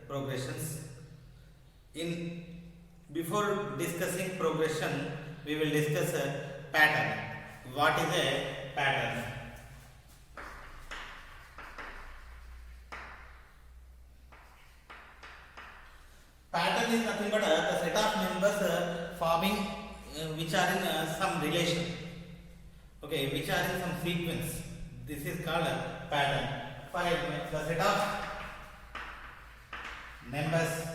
progressions. In before discussing progression, we will discuss a pattern. What is a pattern? Pattern is nothing but the set of numbers forming which are in some relation. Okay, which are in some sequence. This is called a pattern. For the set of numbers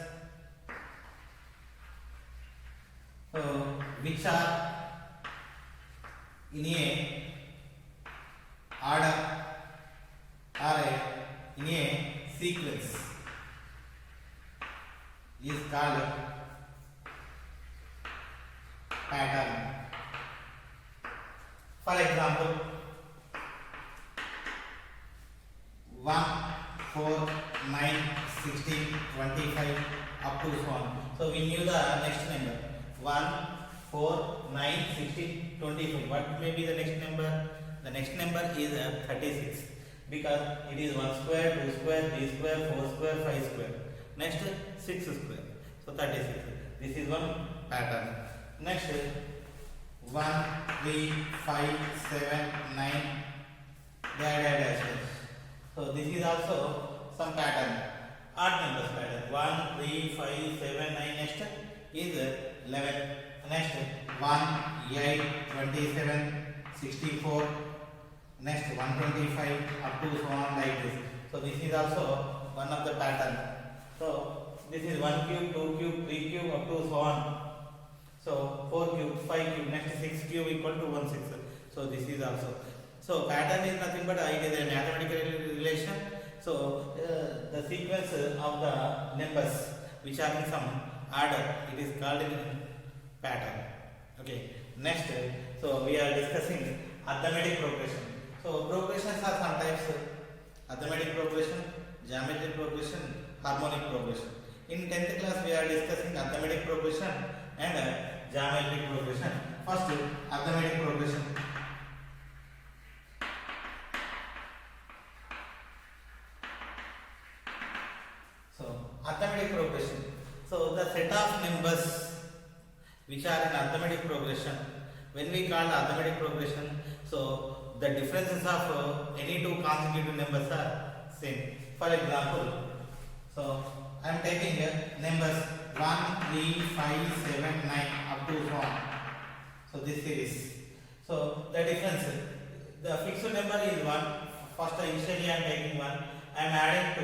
which are in a order or in a sequence is called pattern. For example, 1, 4, 9, 16, 25 up to so on. So we knew the next number 1, 4, 9, 16, 25. What may be the next number? The next number is 36 because it is 1 square, 2 square, 3 square, 4 square, 5 square. Next 6 square. So 36. This is one pattern. Next 1, 3, 5, 7, 9. So this is also some pattern. Odd numbers pattern. 1, 3, 5, 7, 9. Next is 11. Next 1, 8, 27, 64. Next 125 up to so on like this. So this is also one of the pattern. So this is 1 cube, 2 cube, 3 cube up to so on. So 4 cube, 5 cube, next 6 cube equal to 1 6. So this is also. So pattern is nothing but it is a mathematical relation. So the sequence of the numbers which are in some order, it is called pattern. Okay. Next, so we are discussing arithmetic progression. So progressions are some types: arithmetic progression, geometric progression, harmonic progression. In 10th class, we are discussing arithmetic progression and geometric progression. First, arithmetic progression. So, arithmetic progression. So, the set of numbers which are in arithmetic progression, when we call arithmetic progression, so the differences of any two consecutive numbers are same. For example, so I am taking numbers 1, 3, 5, 7, 9 up to so on. So this series. So the difference, the fixed number is 1. First initially I am taking 1. I am adding to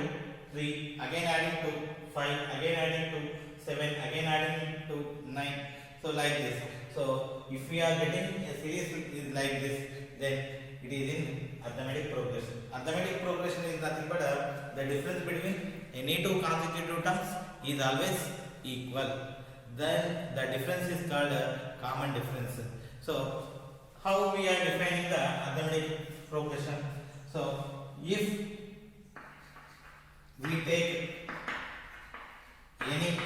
3, again adding to 5, again adding to 7, again adding to 9. So like this. So if we are getting a series is like this, then it is in arithmetic progression. Arithmetic progression is nothing but the difference between any two consecutive terms is always equal. Then the difference is called a common difference. So how we are defining the arithmetic progression? So if we take any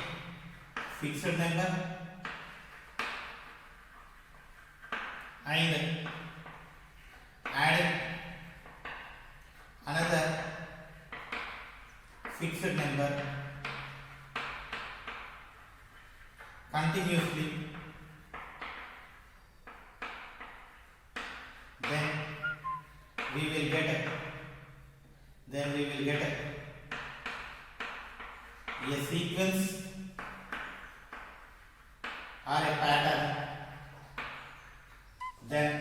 fixed number and add another fixed number continuously, then we will get a sequence or a pattern. Then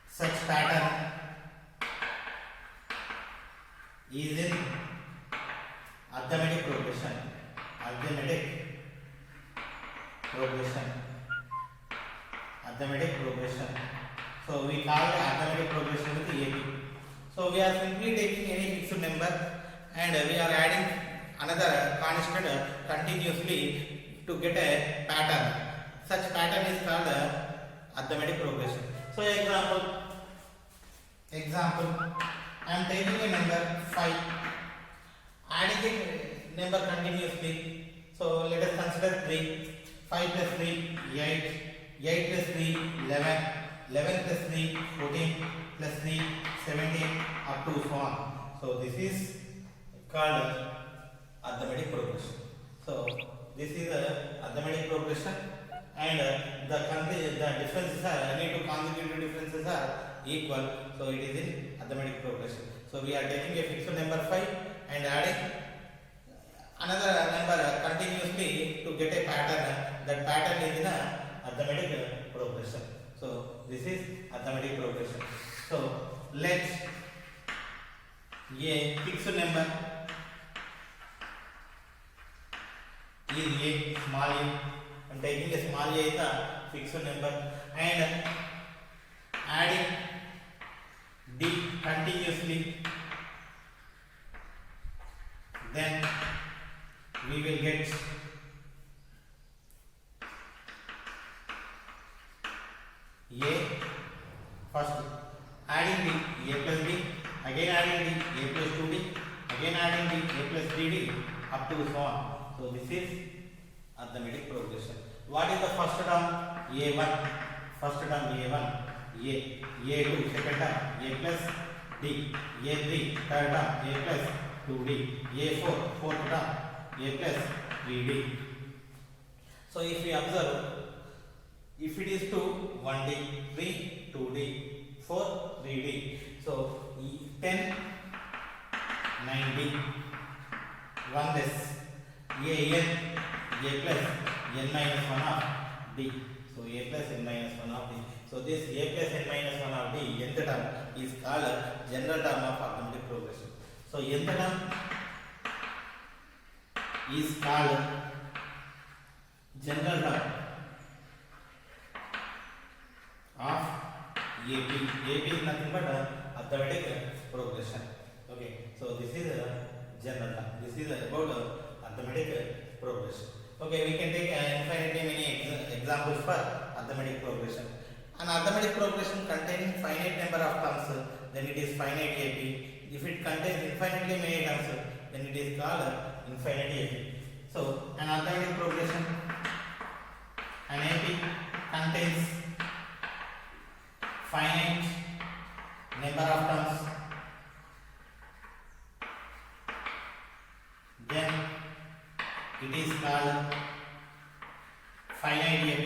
such pattern is in arithmetic progression. So we call the arithmetic progression with AP. So we are simply taking any fixed number and we are adding another constant continuously to get a pattern. Such pattern is called arithmetic progression. So example, I am taking a number 5, adding a number continuously. So let us consider 3. 5 plus 3, 8. 8 plus 3, 11. 11 plus 3, 14. Plus 3, 17 up to so on. So this is called arithmetic progression. So this is a arithmetic progression, and the differences are any two consecutive differences are equal. So it is in arithmetic progression. So we are taking a fixed number 5 and adding another number continuously to get a pattern. That pattern is in a arithmetic progression. So this is arithmetic progression. So let a fixed number is a small a. I am taking a small a is a fixed number and adding d continuously, then we will get a. First adding d, a plus d, again adding d, a plus 2d, again adding d, a plus 3d, up to so on. So this is arithmetic progression. What is the first term? A1. First term A1, A2 second term, A plus d, A3 third term, A plus 2d, A4 fourth term, A plus 3d. So if we observe, if it is 2, 1d, 3, 2d, 4, 3d. So 10, 9d, 1 less, a plus n minus 1 of d. So a plus n minus 1 of d. So this a plus n minus 1 of d, nth term, is called general term of arithmetic progression. So nth term is called general term of AP. AP is nothing but arithmetic progression. Okay, so this is a general term. This is about arithmetic progression. Okay, we can take infinitely many examples for arithmetic progression. An arithmetic progression containing finite number of terms, then it is finite AP. If it contains infinitely many terms, then it is called infinite AP. So an arithmetic progression, an AP contains finite number of terms, then it is called finite AP.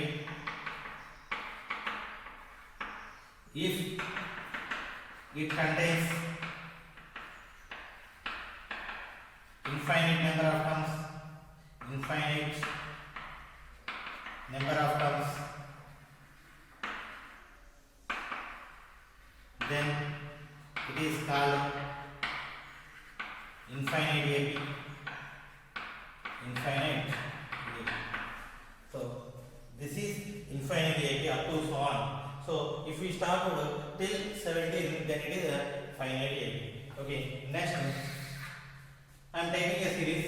If it contains infinite number of terms, then it is called infinite AP. So this is infinite AP up to so on. So if we start till 17, then it is a finite AP. Okay, next I am taking a series.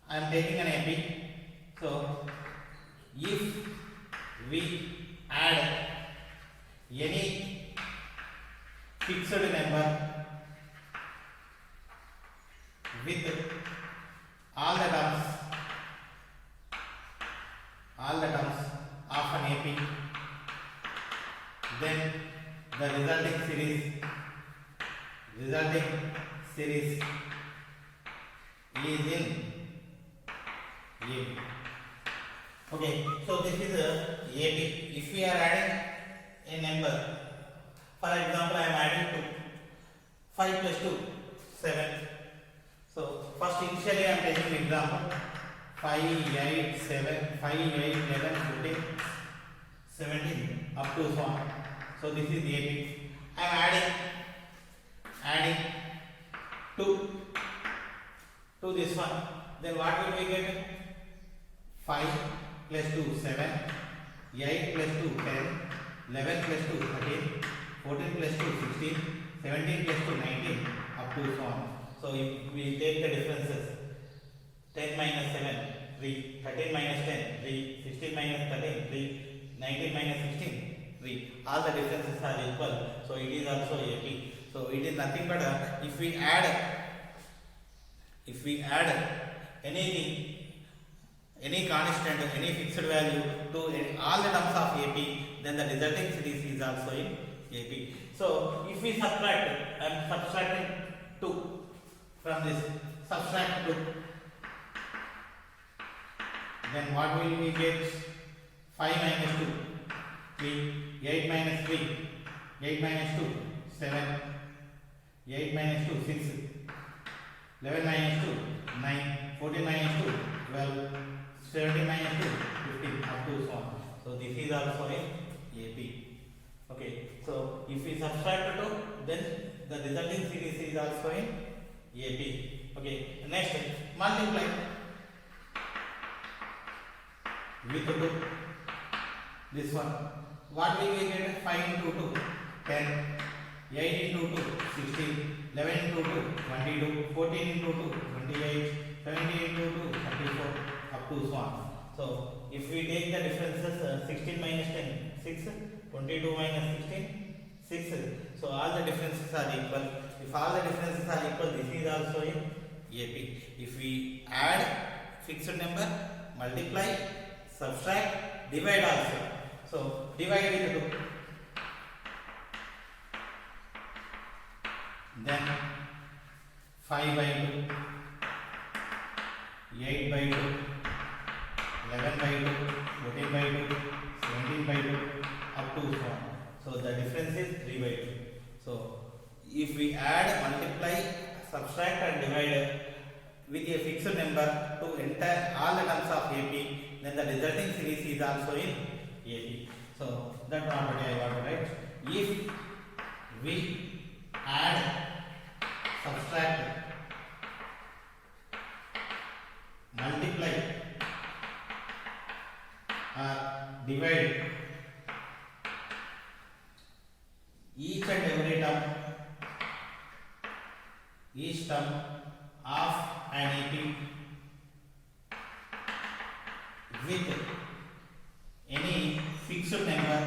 I am taking an AP. So if we add any fixed number with all the terms of an AP, then the resulting series is in AP. Okay, so this is a AP. If we are adding a number, for example, I am adding 2, 5 plus 2, 7. So first initially I am taking an example, 5, 8, 7, 5, 8, 11, 14, 17, up to so on. So this is AP. I am adding 2 to this one. Then what will we get? 5 plus 2, 7, 8 plus 2, 10, 11 plus 2, 13, 14 plus 2, 16, 17 plus 2, 19, up to so on. So if we take the differences, 10 minus 7, 3, 13 minus 10, 3, 16 minus 13, 3, 19 minus 16, 3. All the differences are equal. So it is also AP. So it is nothing but if we add anything, any constant, any fixed value to all the terms of AP, then the resulting series is also in AP. So if we subtract, I am subtracting 2 from this subtract 2. Then what will we get? 5 minus 2, 3, 8 minus 3, 8 minus 2, 7, 8 minus 2, 6, 11 minus 2, 9, 14 minus 2, 12, 17 minus 2, 15, up to so on. So this is also a AP. Okay, so if we subtract 2, then the resulting series is also in AP. Okay, next multiply with 2. This one. What will we get? 5 into 2, 10, 8 into 2, 16, 11 into 2, 22, 14 into 2, 28, 17 into 2, 34, up to so on. So if we take the differences, 16 minus 10, 6, 22 minus 16, 6. So all the differences are equal. If all the differences are equal, this is also in AP. If we add fixed number, multiply, subtract, divide also. So divide with 2. Then 5 by 2, 8 by 2, 11 by 2, 14 by 2, 17 by 2, up to so on. So the difference is 3 by 2. So if we add, multiply, subtract and divide with a fixed number to enter all the terms of AP, then the resulting series is also in AP. So that property I want to write. If we add, subtract, multiply divide each and every term, each term of an AP with any fixed number,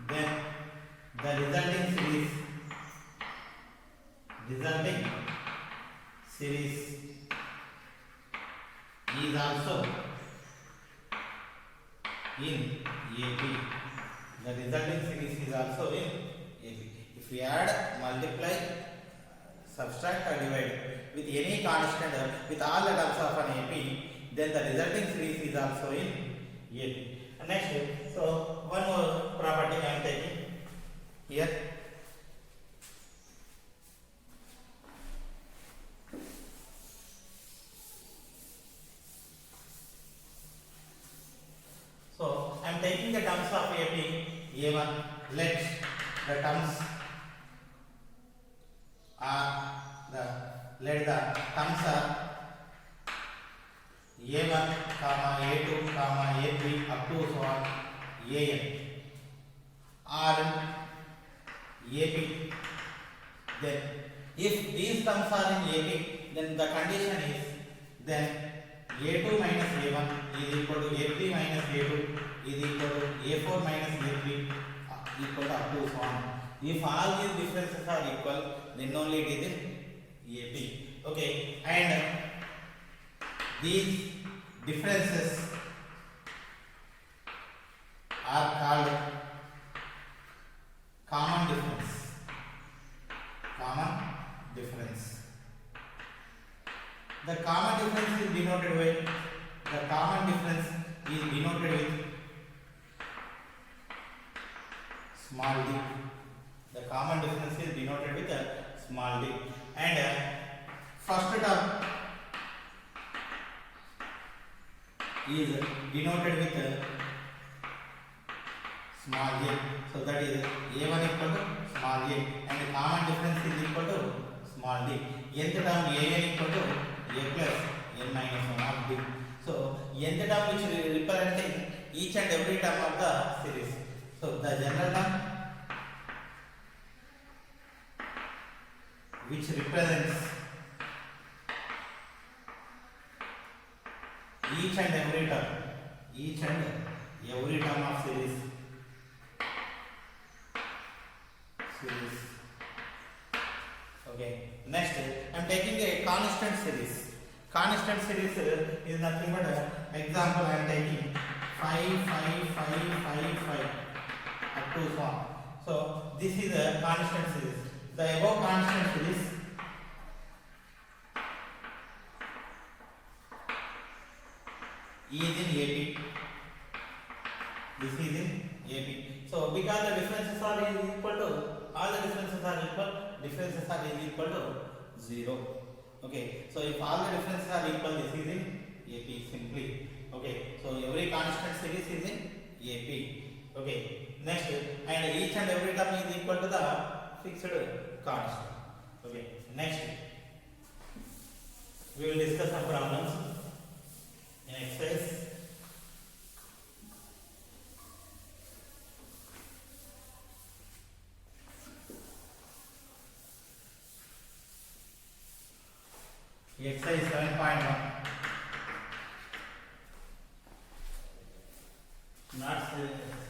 then the resulting series is also in AP. The resulting series is also in AP. If we add, multiply, subtract or divide with any constant with all the terms of an AP, then the resulting series is also in AP. Next, so one more property I am taking here. So I am taking the terms of AP A1. Let the terms are A1, A2, A3 up to so on AN are in AP. Then if these terms are in AP, then the condition is then A2 minus A1 is equal to A3 minus A2 is equal to A4 minus A3 equal to up to so on. If all these differences are equal, then only it is in AP. Okay, and these differences are called common difference. The common difference is denoted with small d. The common difference is denoted with a small d. And first term is denoted with small a. So that is A1 equal to small a, and the common difference is equal to small d. Nth term An equal to a plus n minus 1 of d. So nth term which representing each and every term of the series. So the general term which represents each and every term of series. Okay. Next, I am taking a constant series. Constant series is nothing but example. I am taking 5, 5, 5, 5, 5 up to 1. So this is a constant series. The above constant series differences are equal to 0. Okay, so if all the differences are equal, this is in AP simply. Okay, so every constant series is in AP. Okay, next, and each and every term is equal to the fixed constant. Okay, next we will discuss some problems in exercise. Exercise 7.1. Not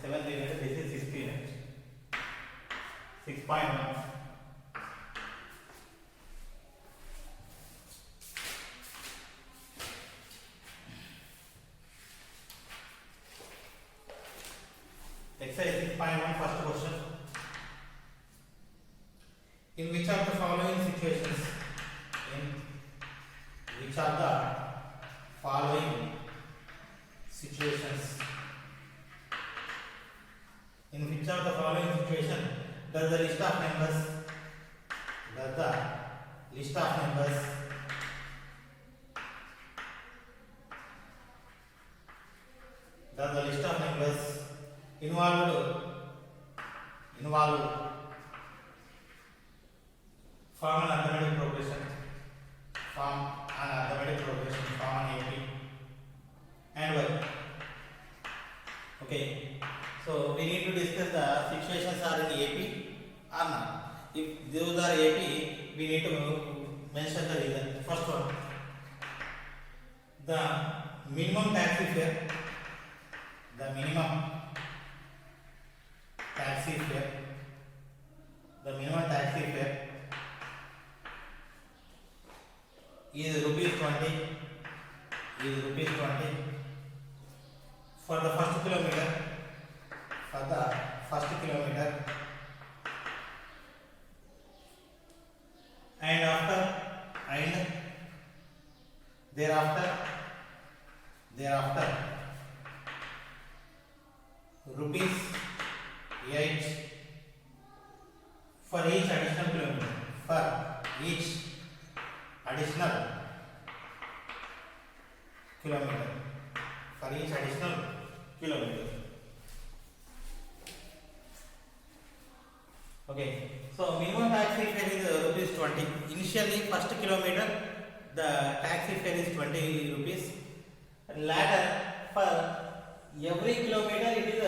7 related, this is 16. 6.1. Exercise 6.1, first question. In which of the following situations? In which of the following situations? In which of the following situation does the list of members involved form an arithmetic progression, form an AP and Y. Okay, so we need to discuss the situations are in AP or not. If those are AP, we need to mention the reason. First one, the minimum taxi fare. The minimum taxi fare is rupees 20. For the first kilometer. And thereafter rupees 8 for each additional kilometer. Okay, so minimum taxi fare is rupees 20. Initially, first kilometer, the taxi fare is 20 rupees. And later, for every kilometer, it is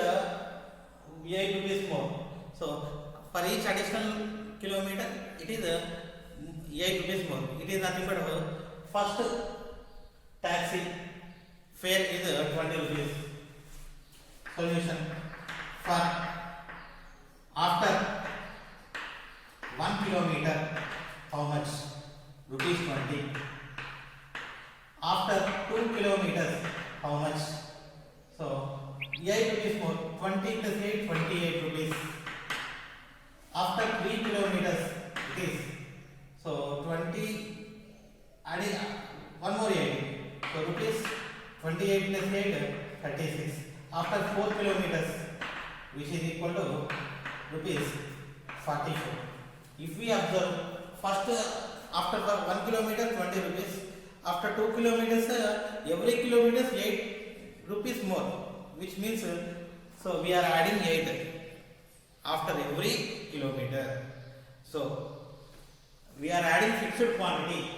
8 rupees more. So, for each additional kilometer, it is 8 rupees more. It is nothing but first taxi fare is 20 rupees. Solution: for after 1 kilometer, how much? Rupees 20. After 2 kilometers, how much? So 8 rupees more. 20 plus 8, 28 rupees. After 3 kilometers, it is so 20. Adding one more 8. So rupees 28 plus 8, 36. After 4 kilometers, which is equal to rupees 44. If we observe, first after 1 kilometer 20 rupees, after 2 kilometers every kilometer 8 rupees more, which means so we are adding 8 after every kilometer. So we are adding fixed quantity.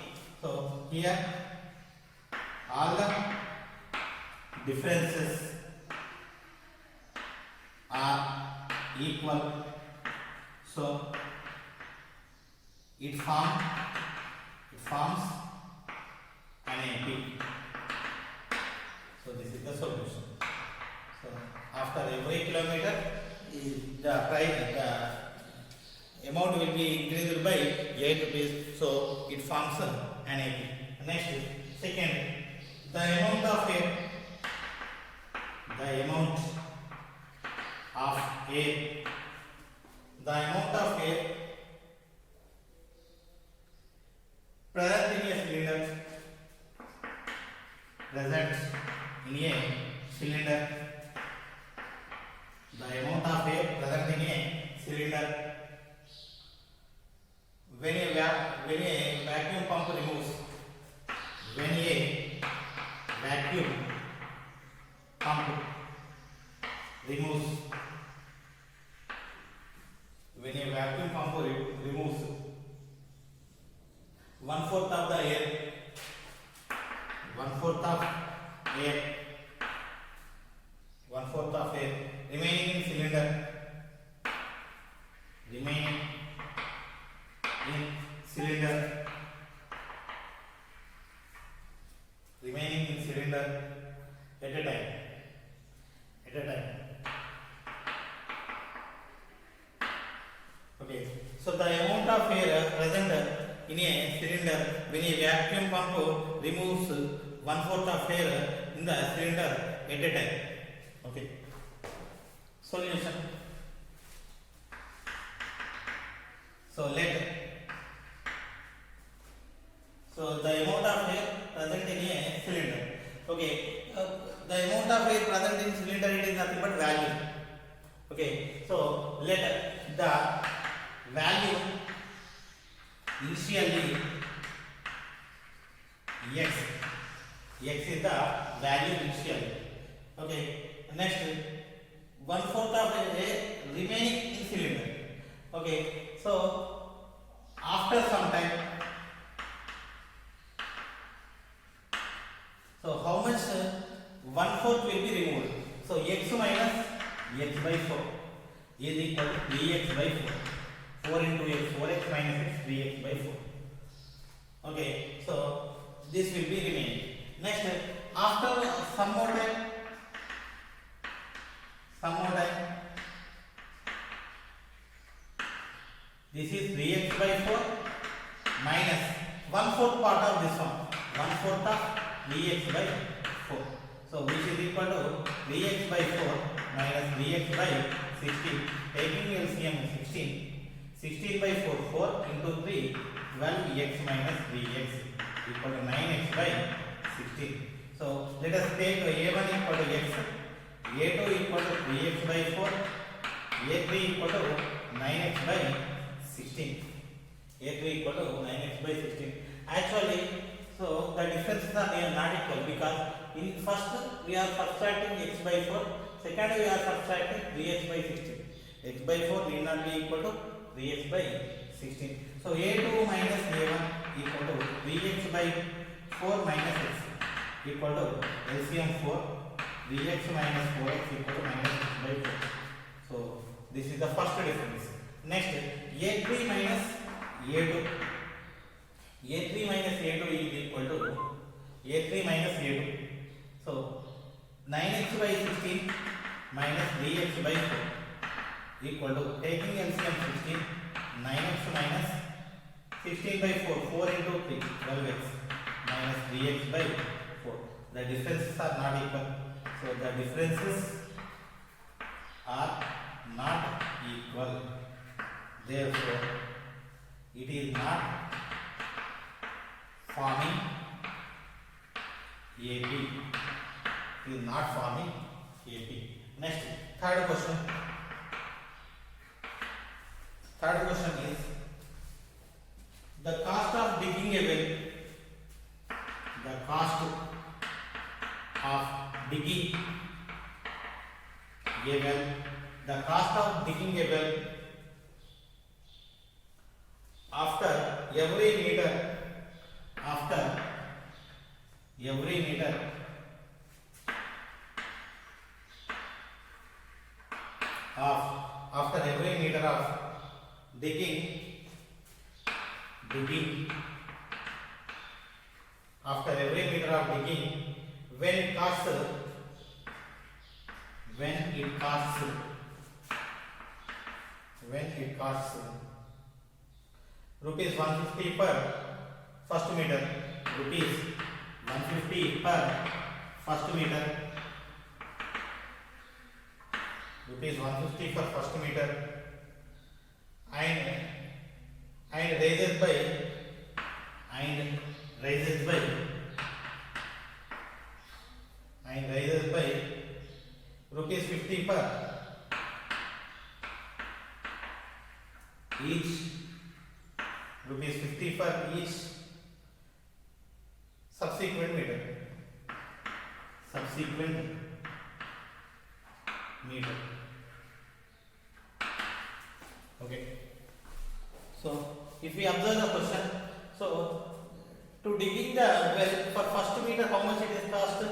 So here all the differences are equal. So it forms an AP. So this is the solution. So after every kilometer, the amount will be increased by 8 rupees. So it forms an AP. Next, second, the amount of air present in a cylinder the amount of air present in a cylinder when a vacuum pump removes, when a vacuum pump removes, when a vacuum pump removes 1/4 of the air, 1/4 of air, 1/4 of air remaining in cylinder, remaining in cylinder, remaining in cylinder at a time, at a time. Okay, so the amount of air present in a cylinder when a vacuum pump removes 1/4 of air in the cylinder at a time. Okay, solution. So the amount of air present in a cylinder. Okay, the amount of air present in cylinder, it is nothing but value. Okay, so let the value initially x is the value initially. Okay, next 1/4 of a remaining in cylinder. Okay, so after some time, so how much 1/4 will be removed? So x minus x by 4 is equal to 3x by 4. 4 into x, 4x minus x, 3x by 4. Okay, so this will be remaining. Next, after some more time, this is 3x by 4 minus 1/4 part of this one, 1/4 of 3x by 4. So which is equal to 3x by 4 minus 3x by 16. Taking LCM 16 by 4, 4 into 3, 12x minus 3x equal to 9x by 16. So let us take A1 equal to x, A2 equal to 3x by 4, A3 equal to 9x by 16. A3 equal to 9x by 16. Actually, so the differences are not equal because in first we are subtracting x by 4, second we are subtracting 3x by 16. X by 4 need not be equal to 3x by 16. So A2 minus A1 equal to 3x by 4 minus x equal to LCM 4, 3x minus 4x equal to minus x by 4. So this is the first difference. Next, A3 minus A2. A3 minus A2 is equal to A3 minus A2. So 9x by 16 minus 3x by 4 equal to, taking LCM 16, 9x minus 16 by 4, 4 into 3, 12x minus 3x by 4. The differences are not equal. So the differences are not equal. Therefore, it is not forming AP. It is not forming AP. Next, third question. Third question is the cost of digging a well. The cost of digging a well. The cost of digging a well after every meter. After every meter of digging after every meter of digging, when it costs rupees 150 per first meter, rupees 150 per first meter, rupees 150 per first meter, and raises by rupees 50 per each rupees 50 for each subsequent meter. Okay. So if we observe the question, so to digging the well for first meter, how much it is cost?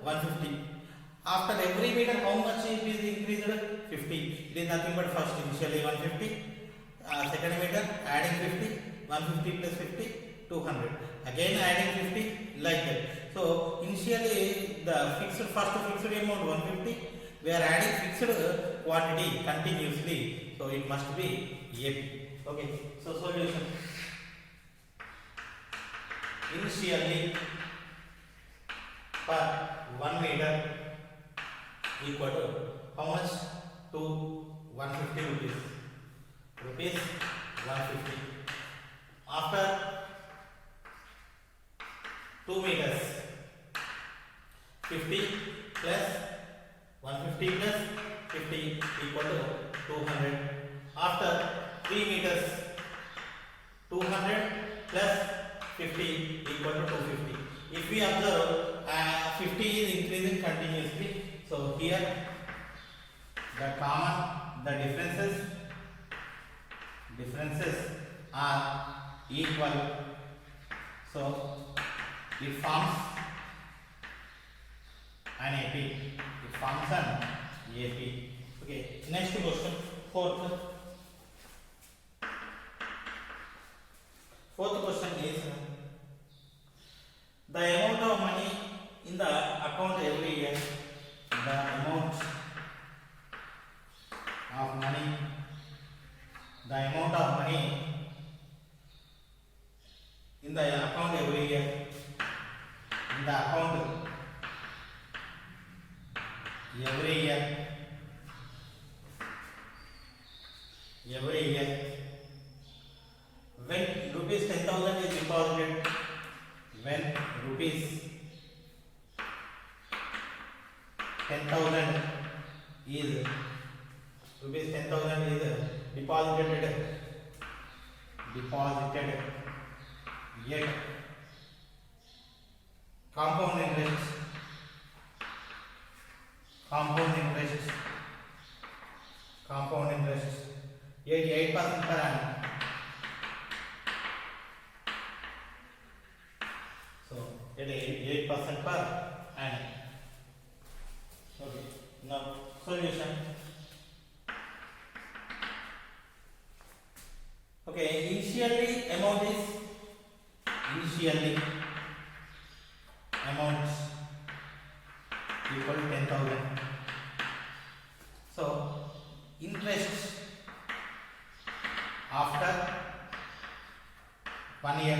150. After every meter, how much it is increased? 50. It is nothing but first initially 150. Second meter adding 50. 150 plus 50, 200. Again adding 50, like that. So initially the first fixed amount 150. We are adding fixed quantity continuously. So it must be AP. Okay. So solution. Initially per 1 meter equal to how much? To 150 rupees. 150. After 2 meters, 50 plus 150 plus 50 equal to 200. After 3 meters, 200 plus 50 equal to 250. If we observe, 50 is increasing continuously. So here the differences are equal. So it forms an AP. Okay. Next question. Fourth question is the amount of money in the account every year. The amount of money in the account every year. Every year when rupees 10,000 is deposited, rupees 10,000 is deposited, yet compound interest 8% per annum. So it is 8% per annum. Okay. Now solution. Okay. Initially amount equal to 10,000. So interest after 1 year.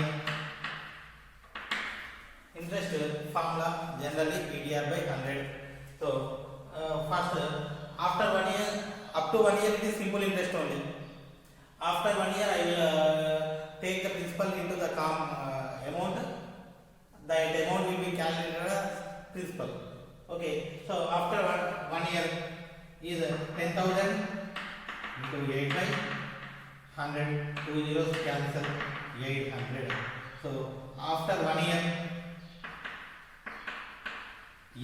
Interest formula generally PDR by 100. So first after 1 year, up to 1 year it is simple interest only. After 1 year I will take the principal into the amount. That amount will be calculated as principal. Okay. So after 1 year is 10,000 into 8 by 100. 2 zeros cancel, 800. So after 1 year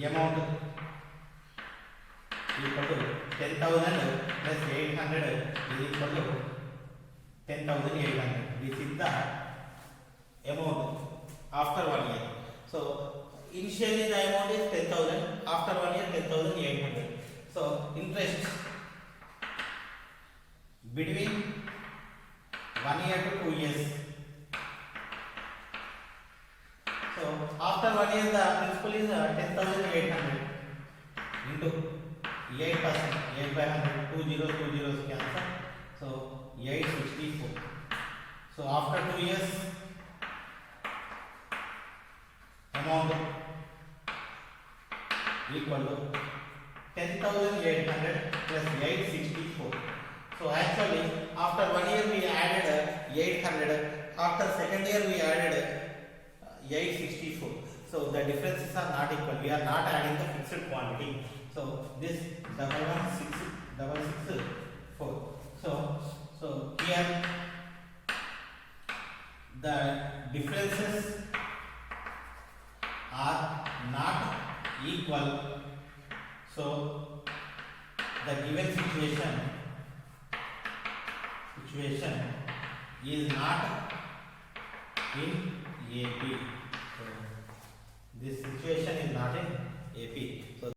amount equal to 10,000 plus 800 is equal to 10,800. This is the amount after 1 year. So initially the amount is 10,000. After 1 year 10,800. So interest between 1 year to 2 years. So after 1 year the principal is 10,800 into 8%, 8 by 100, 2 zeros cancel. So 864. So after 2 years amount equal to 10,800 plus 864. So actually after 1 year we added 800. After second year we added 864. So the differences are not equal. We are not adding the fixed quantity. So this 11664. So here equal. So the given situation is not in AP. So this situation is not in AP. So